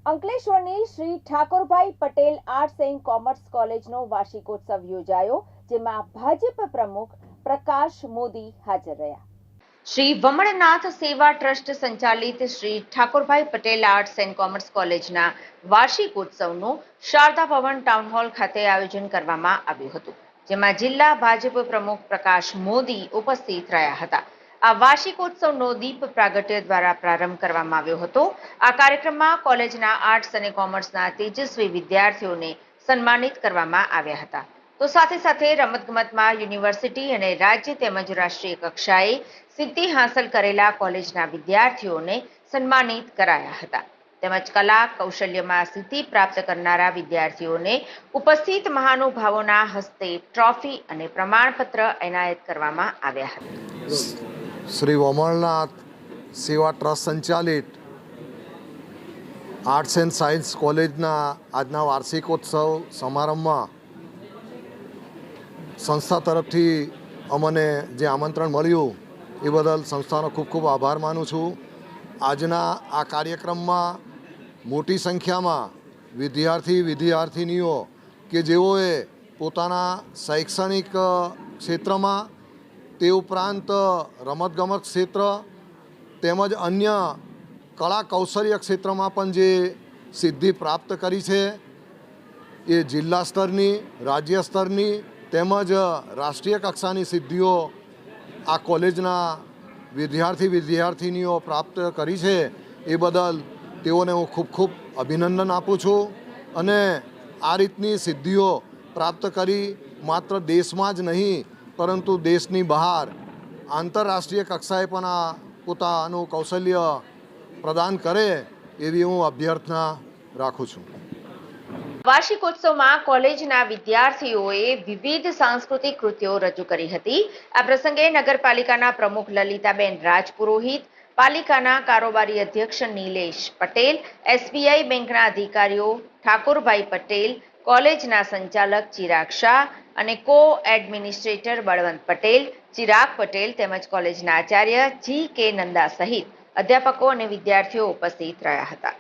અંકલેશ્વરની Shri Thakorbhai Patel arts and commerce કોલેજનો વાર્ષિકોત્સવ યોજાયો, જેમાં ભાજપ પ્રમુખ પ્રકાશ મોદી હાજર રહ્યા. શ્રી વમણનાથ સેવા ટ્રસ્ટ સંચાલિત Shri Thakorbhai Patel arts and commerce કોલેજના વાર્ષિકોત્સવનું શારદા ભવન ટાઉન હોલ ખાતે આયોજન કરવામાં આવ્યું હતું, જેમાં જિલ્લા ભાજપ પ્રમુખ પ્રકાશ મોદી ઉપસ્થિત રહ્યા હતા. આ વાર્ષિકોત્સવનો દીપ પ્રાગટ્ય દ્વારા પ્રારંભ કરવામાં આવ્યો હતો. આ કાર્યક્રમમાં કોલેજના આર્ટ્સ અને કોમર્સના તેજસ્વી વિદ્યાર્થીઓને સન્માનિત કરવામાં આવ્યા હતા. તો સાથે સાથે રમતગમતમાં યુનિવર્સિટી અને રાજ્ય તેમજ રાષ્ટ્રીય કક્ષાએ સિદ્ધિ હાંસલ કરેલા કોલેજના વિદ્યાર્થીઓને સન્માનિત કરાયા હતા. તેમજ કલા કૌશલ્યમાં સિદ્ધિ પ્રાપ્ત કરનારા વિદ્યાર્થીઓને ઉપસ્થિત મહાનુભાવોના હસ્તે ટ્રોફી અને પ્રમાણપત્ર એનાયત કરવામાં આવ્યા હતા. શ્રી વમણનાથ સેવા ટ્રસ્ટ સંચાલિત આર્ટ્સ એન્ડ સાયન્સ કોલેજના આજના વાર્ષિકોત્સવ સમારંભમાં સંસ્થા તરફથી અમને જે આમંત્રણ મળ્યું એ બદલ સંસ્થાનો ખૂબ ખૂબ આભાર માનું છું. આજના આ કાર્યક્રમમાં મોટી સંખ્યામાં વિદ્યાર્થીનીઓ કે જેઓએ પોતાના શૈક્ષણિક ક્ષેત્રમાં તે ઉપરાંત રમતગમત ક્ષેત્ર તેમજ અન્ય કળા કૌશલ્ય ક્ષેત્રમાં પણ જે સિદ્ધિ પ્રાપ્ત કરી છે એ જિલ્લા સ્તરની, રાજ્ય સ્તરની તેમજ રાષ્ટ્રીય કક્ષાની સિદ્ધિઓ આ કોલેજના વિદ્યાર્થીનીઓ પ્રાપ્ત કરી છે. એ બદલ તેઓને હું ખૂબ ખૂબ અભિનંદન આપું છું. અને આ રીતની સિદ્ધિઓ પ્રાપ્ત કરી માત્ર દેશમાં જ નહીં પરંતુ દેશની બહાર આંતરરાષ્ટ્રીય કક્ષાએ પણ આ પોતાનું કૌશલ્ય પ્રદાન કરે એવી હું અભ્યર્થના રાખું છું. વાર્ષિકોત્સવમાં કોલેજના વિદ્યાર્થીઓએ વિવિધ સાંસ્કૃતિક કૃતિઓ રજૂ કરી હતી. આ પ્રસંગે નગરપાલિકાના પ્રમુખ લલિતાબેન રાજપુરોહિત, પાલિકાના કારોબારી અધ્યક્ષ નિલેશ પટેલ, SBI બેંકના અધિકારીઓ ઠાકોરભાઈ પટેલ, કોલેજના સંચાલક ચિરાગ શાહ અને કો-એડમિનિસ્ટ્રેટર બળવંત પટેલ, ચિરાગ પટેલ તેમજ કોલેજના આચાર્ય GK નંદા સહિત અધ્યાપકો અને વિદ્યાર્થીઓ ઉપસ્થિત રહ્યા હતા.